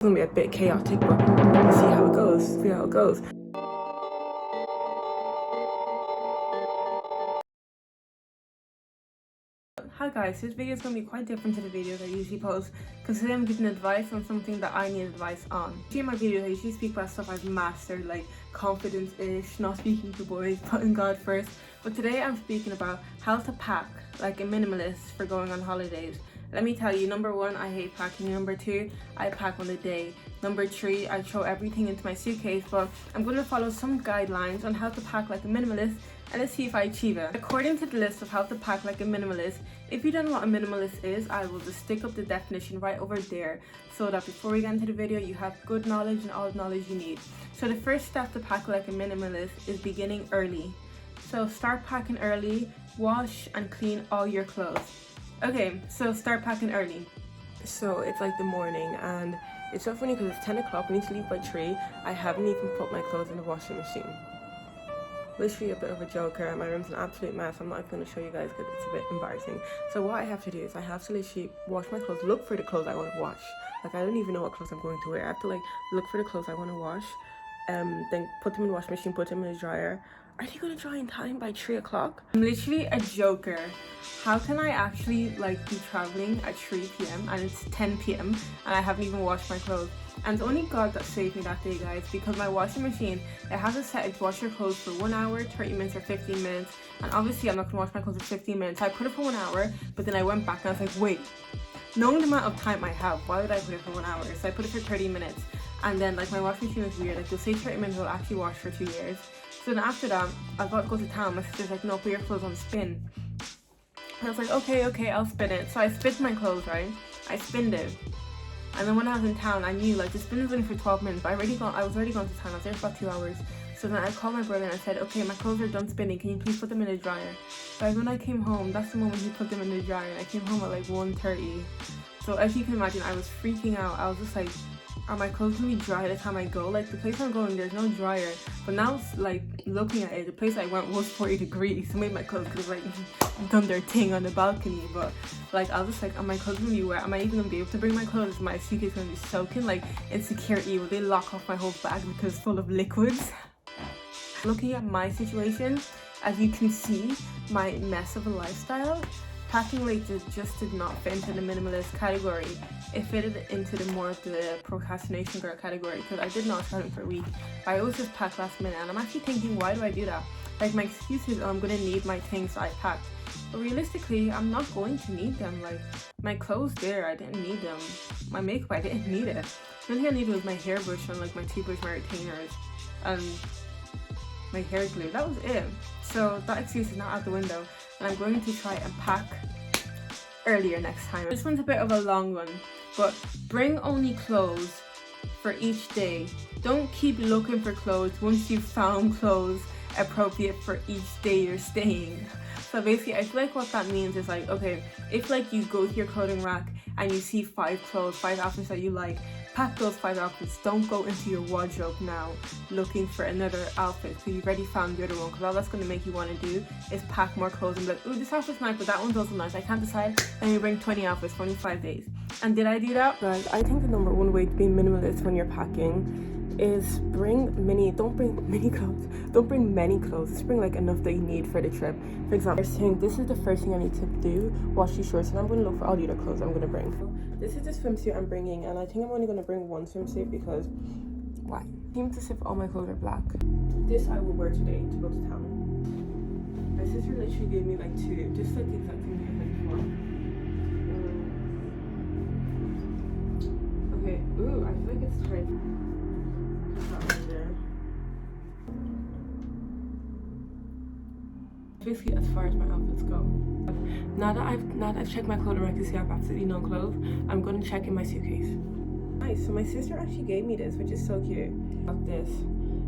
gonna be a bit chaotic, but we'll see how it goes. Hi guys, this video is going to be quite different to the videos I usually post because today I'm giving advice on something that I need advice on. In my videos I usually speak about stuff I've mastered, like confidence-ish, not speaking to boys, putting God first. But today I'm speaking about how to pack like a minimalist for going on holidays. Let me tell you, number one, I hate packing. Number two, I pack on a day. Number three, I throw everything into my suitcase. But I'm going to follow some guidelines on how to pack like a minimalist, and let's see if I achieve it. According to the list of how to pack like a minimalist, if you don't know what a minimalist is, I will just stick up the definition right over there so that before we get into the video, you have good knowledge and all the knowledge you need. So the first step to pack like a minimalist is beginning early. So start packing early, wash and clean all your clothes. Okay, so start packing early. So it's like the morning and it's so funny because it's 10 o'clock, we need to leave by 3. I haven't even put my clothes in the washing machine. Literally a bit of a joker. My room's an absolute mess. I'm not even going to show you guys because it's a bit embarrassing. So what I have to do is I have to literally wash my clothes, look for the clothes I want to wash. Like I don't even know what clothes I'm going to wear. I have to like look for the clothes I want to wash, then put them in the washing machine, put them in the dryer. Are they going to dry in time by 3 o'clock? I'm literally a joker. How can I actually like be traveling at 3 p.m. and it's 10 p.m. and I haven't even washed my clothes? And it's only God that saved me that day, guys, because my washing machine, it has a setting to wash your clothes for 1 hour, 30 minutes or 15 minutes. And obviously I'm not going to wash my clothes for 15 minutes. So I put it for 1 hour, but then I went back and I was like, wait, knowing the amount of time I have, why would I put it for 1 hour? So I put it for 30 minutes. And then like my washing machine is weird. Like they'll say 30 minutes will actually wash for 2 years. So then after that, I was about to go to town. My sister's like, no, put your clothes on spin. And I was like, okay, I'll spin it. So I spit my clothes, right? I spinned it. And then when I was in town, I knew like the spin was only for 12 minutes, but I was already gone to town. I was there for about 2 hours. So then I called my brother and I said, okay, my clothes are done spinning. Can you please put them in the dryer? But when I came home, that's the moment he put them in the dryer. And I came home at like 1:30. So as you can imagine, I was freaking out. I was just like, are my clothes gonna be dry the time I go? Like the place I'm going, there's no dryer. But now, like looking at it, the place I went was 40 degrees. So maybe my clothes could have like done their thing on the balcony. But like I was just like, are my clothes gonna be wet? Am I even gonna be able to bring my clothes? My suitcase gonna be soaking? Like insecurity, will they lock off my whole bag because it's full of liquids? Looking at my situation, as you can see, my mess of a lifestyle, packing weight just did not fit into the minimalist category. It fitted into the more of the procrastination girl category because I did not travel for a week. I always just pack last minute and I'm actually thinking, why do I do that? Like my excuse is, oh, I'm gonna need my things, so I packed. But realistically, I'm not going to need them. Like my clothes there, I didn't need them. My makeup, I didn't need it. The only thing I needed was my hairbrush and like my toothbrush, my retainers, and my hair glue. That was it. So that excuse is not out the window. And I'm going to try and pack earlier next time. This one's a bit of a long one, but bring only clothes for each day. Don't keep looking for clothes once you've found clothes appropriate for each day you're staying. So basically, I feel like what that means is like, okay, if like you go to your clothing rack and you see 5 outfits that you like, pack those 5 outfits. Don't go into your wardrobe now looking for another outfit because you've already found the other one, because all that's going to make you want to do is pack more clothes and be like, oh, this outfit's nice, but that one's also nice. I can't decide. And you bring 20 outfits for only 5 days. And did I do that? Guys, I think the number one way to be minimalist when you're packing is don't bring many clothes. Don't bring many clothes. Just bring like enough that you need for the trip. For example, this is the first thing I need to do, wash these shorts, and I'm going to look for all the other clothes I'm going to bring. This is the swimsuit I'm bringing, and I think I'm only going to bring one swimsuit because why? I seem to see if all my clothes are black. This I will wear today to go to town. My sister literally gave me like 2, just like the exact thing I had before. Okay, ooh, I feel like it's time. Basically as far as my outfits go. Now that I've checked my clothing rack to see I have absolutely no clothes, I'm going to check in my suitcase. Nice, so my sister actually gave me this, which is so cute. Got this.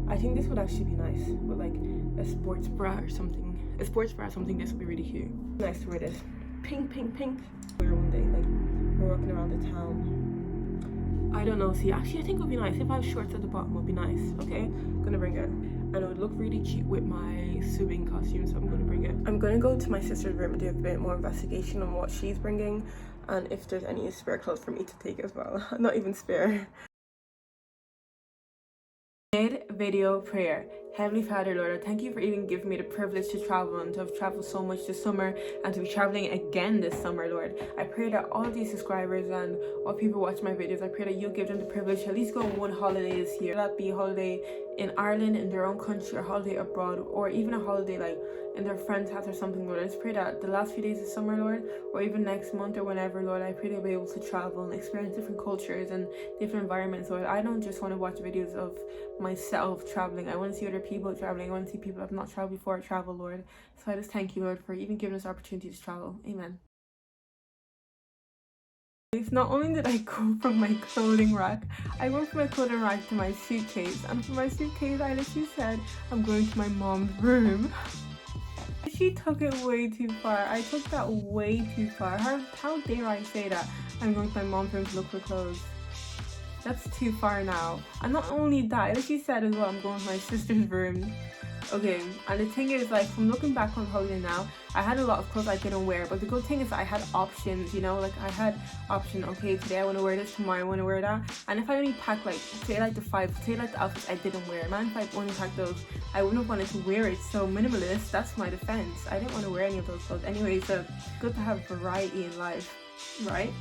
I think this would actually be nice with like a sports bra or something. A sports bra or something, this would be really cute. Nice to wear this. Pink. Wear one day, like we're walking around the town. I don't know, see, actually I think it would be nice if I have shorts at the bottom. It would be nice. Okay, I'm gonna bring it. And it would look really cute with my swimming costume, so I'm going to bring it. I'm going to go to my sister's room and do a bit more investigation on what she's bringing and if there's any spare clothes for me to take as well. Not even spare. Mid-video prayer. Heavenly Father, Lord, I thank you for even giving me the privilege to travel and to have traveled so much this summer and to be traveling again this summer, Lord. I pray that all these subscribers and all people watching my videos, I pray that you give them the privilege to at least go on one holiday this year. That be a holiday in Ireland, in their own country, or holiday abroad, or even a holiday like in their friend's house or something, Lord. I just pray that the last few days of summer, Lord, or even next month or whenever, Lord, I pray they'll be able to travel and experience different cultures and different environments, Lord. I don't just want to watch videos of myself traveling. I want to see other people traveling. I want to see people that have not traveled before travel, Lord. So I just thank you, Lord, for even giving us the opportunity to travel. Amen. Not only did I go from my clothing rack, I went from my clothing rack to my suitcase, and from my suitcase I literally said I'm going to my mom's room. She took it way too far. I took that way too far. How dare I say that I'm going to my mom's room to look for clothes? That's too far now. And not only that, like she said as well, I'm going to my sister's room. Okay, and the thing is, like, from looking back on holiday now, I had a lot of clothes I didn't wear, but the good thing is I had options, you know, like I had option. Okay, today I want to wear this, tomorrow I want to wear that. And if I only packed like say like the outfits I didn't wear, man, if I only packed those, I wouldn't have wanted to wear it. So minimalist, that's my defense. I didn't want to wear any of those clothes anyway, so good to have variety in life, right?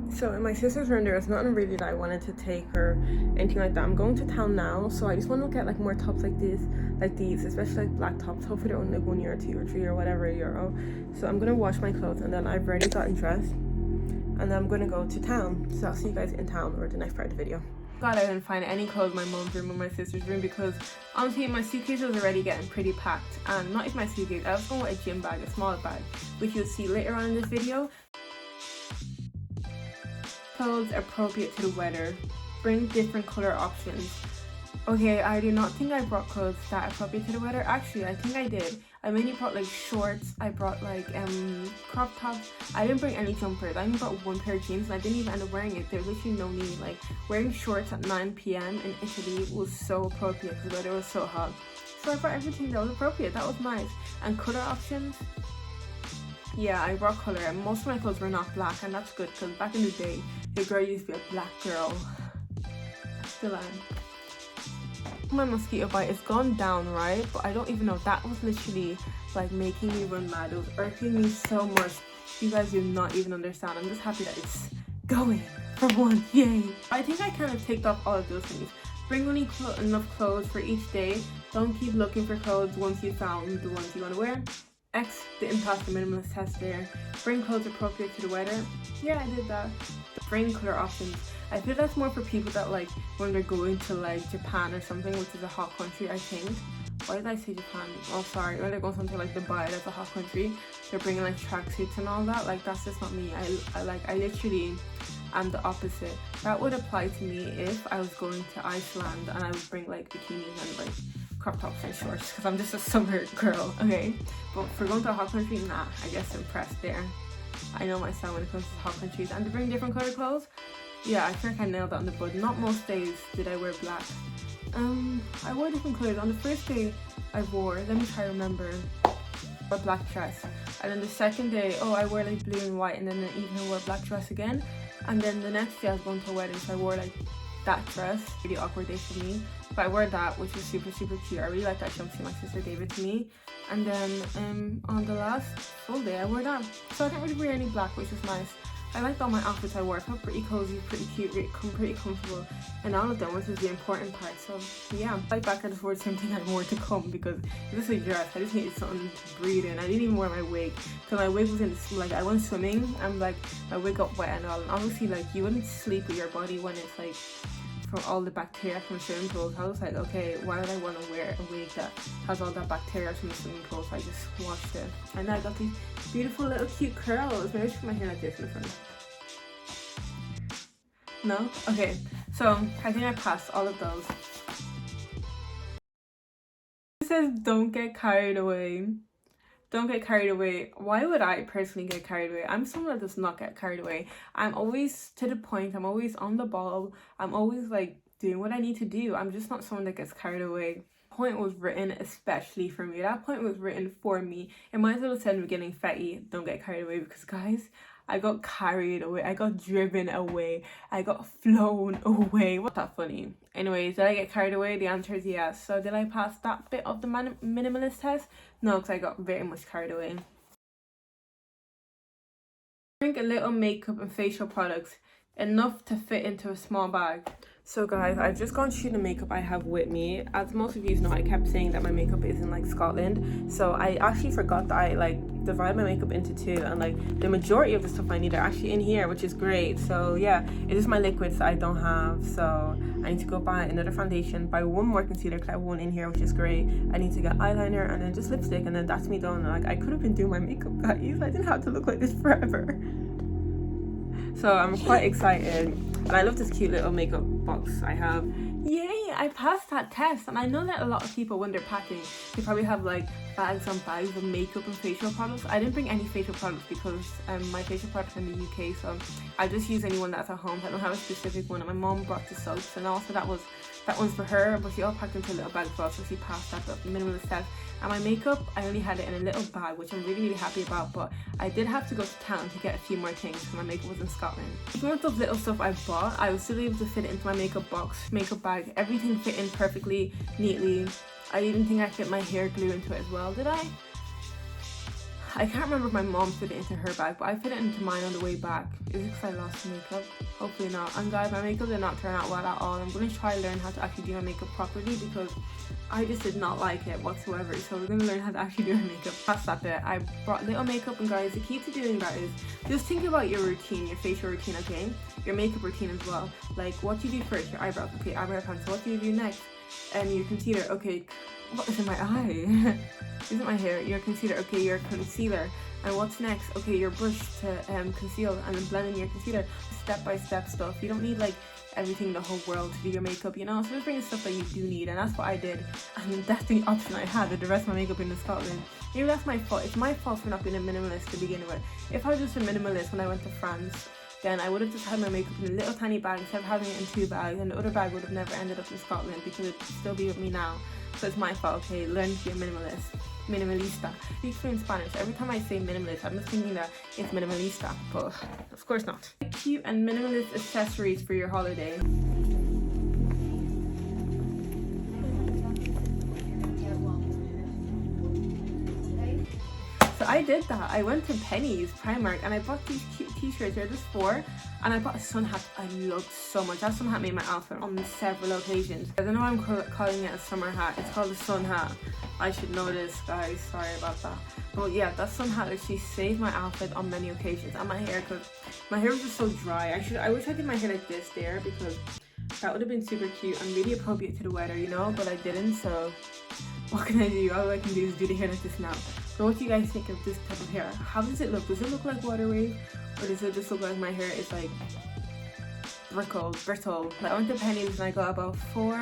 So in my sister's room, there was nothing really that I wanted to take or anything like that. I'm going to town now, so I just want to get like more tops like this, like these, especially like black tops. Hopefully they're only like 1 year or 2 or 3 or whatever euro. So I'm gonna wash my clothes, and then I've already gotten dressed, and then I'm gonna go to town. So I'll see you guys in town or the next part of the video. God, I didn't find any clothes in my mom's room or my sister's room because honestly my suitcase was already getting pretty packed. And not even my suitcase, I was going with a gym bag, a small bag, which you'll see later on in this video. Clothes appropriate to the weather. Bring different color options. Okay, I do not think I brought clothes that appropriate to the weather. Actually, I think I did. I mainly brought like shorts. I brought like crop tops. I didn't bring any jumpers. I only brought one pair of jeans and I didn't even end up wearing it. There's literally no need. Like wearing shorts at 9 p.m. in Italy was so appropriate because the weather was so hot. So I brought everything that was appropriate. That was nice. And color options. Yeah, I brought color, and most of my clothes were not black, and that's good because back in the day, your girl used to be a black girl. I still am. My mosquito bite is gone down, right? But I don't even know. That was literally like making me run mad. It was irking me so much. You guys do not even understand. I'm just happy that it's going for once. Yay! I think I kind of ticked off all of those things. Bring only enough clothes for each day. Don't keep looking for clothes once you found the ones you want to wear. X didn't pass the minimalist test there. Bring clothes appropriate to the weather. Yeah, I did that. Bring color options. I feel that's more for people that like when they're going to like Japan or something, which is a hot country, I think. Why did I say Japan? Oh, sorry. When they're going something like Dubai, that's a hot country. They're bringing like tracksuits and all that. Like that's just not me. I literally am the opposite. That would apply to me if I was going to Iceland and I would bring like bikinis and like crop tops and shorts because I'm just a summer girl, okay? But for going to a hot country, nah, I guess impressed there. I know my style when it comes to hot countries. And to bring different color clothes, yeah, I think I nailed that on the bud. Not most days did I wear black. I wore different colors. On the first day I wore, let me try to remember, a black dress. And then the second day, I wore like blue and white, and then the evening wore a black dress again. And then the next day I was going to a wedding, so I wore like that dress. Really awkward day for me, but I wore that, which was super cute. I really like that jumpsuit. My sister gave it to me. And then on the last full day I wore that, so I didn't really wear any black, which was nice. I liked all my outfits I wore. I felt pretty cozy, pretty cute, pretty comfortable, and all of them, which is the important part. So yeah, right back I just wore the same thing I wore to come, because this is a dress. I just needed something to breathe in. I didn't even wear my wig, so my wig was in the, like I went swimming and like my wig got wet and all. And obviously like you wouldn't sleep with your body when it's like from all the bacteria from swimming pools. I was like, okay, why would I want to wear a wig that has all that bacteria from the swimming pool? So I just washed it, and now I got these beautiful little cute curls. Maybe I should put my hair like this in the front. No? Okay, so I think I passed all of those. It says don't get carried away. Don't get carried away. Why would I personally get carried away? I'm someone that does not get carried away. I'm always to the point. I'm always on the ball. I'm always like doing what I need to do. I'm just not someone that gets carried away. Point was written especially for me. That point was written for me. It might as well have said in the beginning, Fetty, don't get carried away, because guys, I got carried away, I got driven away, I got flown away. What's that funny? Anyways, did I get carried away? The answer is yes. So did I pass that bit of the minimalist test? No, because I got very much carried away. Drink a little makeup and facial products, enough to fit into a small bag. So guys, I've just gone through the makeup I have with me. As most of you know, I kept saying that my makeup is in like Scotland, so I actually forgot that I like divide my makeup into two, and like the majority of the stuff I need are actually in here, which is great. So yeah, it is my liquids that I don't have, so I need to go buy another foundation, buy one more concealer because I have one in here, which is great. I need to get eyeliner and then just lipstick, and then that's me done. Like I could have been doing my makeup, guys. I didn't have to look like this forever. So I'm quite excited, and I love this cute little makeup box I have. Yay, I passed that test. And I know that a lot of people, when they're packing, they probably have like bags on bags of makeup and facial products. I didn't bring any facial products because my facial products are in the UK, so I just use anyone that's at home. I don't have a specific one. And my mom brought the soaps, and also that one's for her, but she all packed into a little bag as well, so she passed that minimalist test. And my makeup, I only had it in a little bag, which I'm really happy about, but I did have to go to town to get a few more things because my makeup was in Scotland. Even with the little stuff I bought, I was still able to fit it into my makeup box, makeup bag. Everything fit in perfectly, neatly. I even think I fit my hair glue into it as well. Did I? I can't remember if my mom fit it into her bag, but I fit it into mine on the way back. Is it because I lost makeup? Hopefully not. And guys, my makeup did not turn out well at all. I'm going to try to learn how to actually do my makeup properly because I just did not like it whatsoever. So we're going to learn how to actually do our makeup. That's that bit. I brought little makeup, and guys, the key to doing that is just think about your routine, your facial routine, okay? Your makeup routine as well. Like what you do first, your eyebrows, okay, eyebrow pencil. What do you do next? And your concealer, okay. What is in my eye? Isn't my hair? Your concealer, okay, your concealer. And what's next? Okay, your brush to conceal, and then blend in your concealer. Step-by-step stuff. You don't need like everything in the whole world to do your makeup, you know? So just bring the stuff that you do need, and that's what I did. And that's the option I had, to the rest of my makeup in Scotland. Maybe that's my fault. It's my fault for not being a minimalist to begin with. If I was just a minimalist when I went to France, then I would have just had my makeup in a little tiny bag instead of having it in two bags, and the other bag would have never ended up in Scotland because it would still be with me now. So it's my fault, okay? Learn to be a minimalist. Minimalista. I speak fluent Spanish. Every time I say minimalist, I'm just thinking that it's minimalista, but of course not. Cute and minimalist accessories for your holiday. So I did that. I went to Penny's, Primark, and I bought these cute t-shirts. They're just 4, and I bought a sun hat I loved so much. That sun hat made my outfit on several occasions. I don't know why I'm calling it a summer hat. It's called a sun hat. I should know this, guys. Sorry about that. But yeah, that sun hat actually saved my outfit on many occasions. And my hair, because my hair was just so dry. I wish I did my hair like this there, because that would have been super cute and really appropriate to the weather, you know? But I didn't, so what can I do? All I can do is do the hair like this now. So what do you guys think of this type of hair? How does it look? Does it look like water wave? Or does it just look like my hair is like brittle? Like I went to Penny's and I got about 4